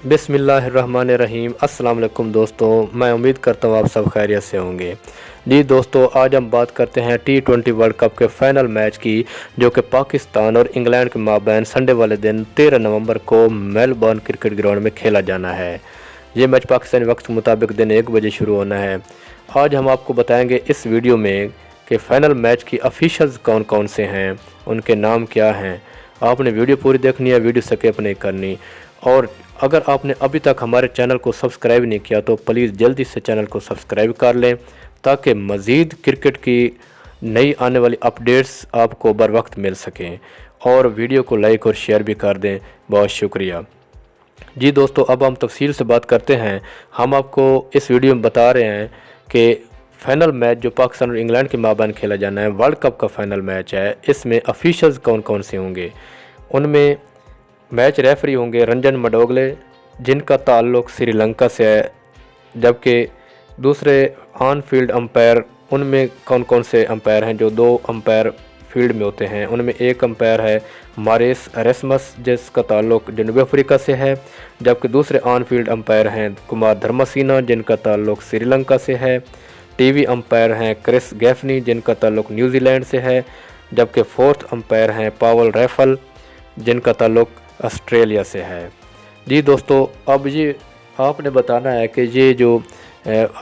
बिस्मिल्लाहिर्रहमानिर्रहीम। अस्सलाम वालेकुम दोस्तों, मैं उम्मीद करता हूँ आप सब खैरियत से होंगे। जी दोस्तों, आज हम बात करते हैं T20 वर्ल्ड कप के फाइनल मैच की, जो कि पाकिस्तान और इंग्लैंड के माबैन संडे वाले दिन 13 नवंबर को मेलबर्न क्रिकेट ग्राउंड में खेला जाना है। ये मैच पाकिस्तानी वक्त के मुताबिक दिन 1 बजे शुरू होना है। आज हम आपको बताएंगे इस वीडियो में कि फ़ाइनल मैच की ऑफिशियल्स कौन कौन से हैं, उनके नाम क्या हैं। आपने वीडियो पूरी देखनी है, वीडियो स्किप नहीं करनी। और अगर आपने अभी तक हमारे चैनल को सब्सक्राइब नहीं किया तो प्लीज़ जल्दी से चैनल को सब्सक्राइब कर लें, ताकि मज़ीद क्रिकेट की नई आने वाली अपडेट्स आपको बर वक्त मिल सकें। और वीडियो को लाइक और शेयर भी कर दें। बहुत शुक्रिया। जी दोस्तों, अब हम तफसील से बात करते हैं। हम आपको इस वीडियो में बता रहे हैं कि फ़ाइनल मैच जो पाकिस्तान और इंग्लैंड के माबैन खेला जाना है, वर्ल्ड कप का फ़ाइनल मैच है। इसमें ऑफिशियल्स कौन कौन से होंगे। उनमें मैच रेफरी होंगे रंजन मडोगले, जिनका ताल्लुक़ श्रीलंका से है। जबकि दूसरे ऑन फील्ड अंपायर, उनमें कौन कौन से अंपायर हैं, जो 2 अंपायर फील्ड में होते हैं। उनमें एक अंपायर है मारिस एरेस्मस, जिसका ताल्लुक़ जनूबी अफ्रीका से है। जबकि दूसरे ऑन फील्ड अंपायर हैं कुमार धर्मसीना, जिनका ताल्लुक़ श्रीलंका से है। टीवी अंपायर हैं क्रिस गैफनी, जिनका ताल्लुक़ न्यूजीलैंड से है। जबकि फोर्थ अंपायर हैं पावल रेफल, जिनका ताल्लुक़ ऑस्ट्रेलिया से है। जी दोस्तों, अब ये आपने बताना है कि ये जो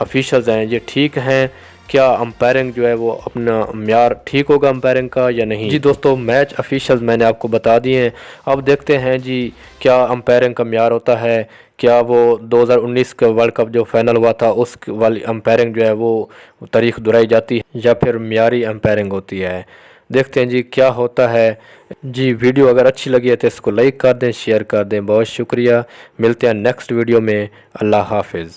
ऑफिशियल्स हैं ये ठीक हैं, क्या अंपायरिंग जो है वो अपना म्यार ठीक होगा अंपायरिंग का या नहीं। जी दोस्तों, मैच ऑफिशियल्स मैंने आपको बता दिए हैं। अब देखते हैं जी क्या अंपायरिंग का म्यार होता है। क्या वो 2019 का वर्ल्ड कप जो फाइनल हुआ था उस वाली अंपायरिंग जो है वो तारीख दोहराई जाती है या फिर म्यारी अंपायरिंग होती है। देखते हैं जी क्या होता है। जी वीडियो अगर अच्छी लगी है तो इसको लाइक कर दें, शेयर कर दें। बहुत शुक्रिया। मिलते हैं नेक्स्ट वीडियो में। अल्लाह हाफिज़।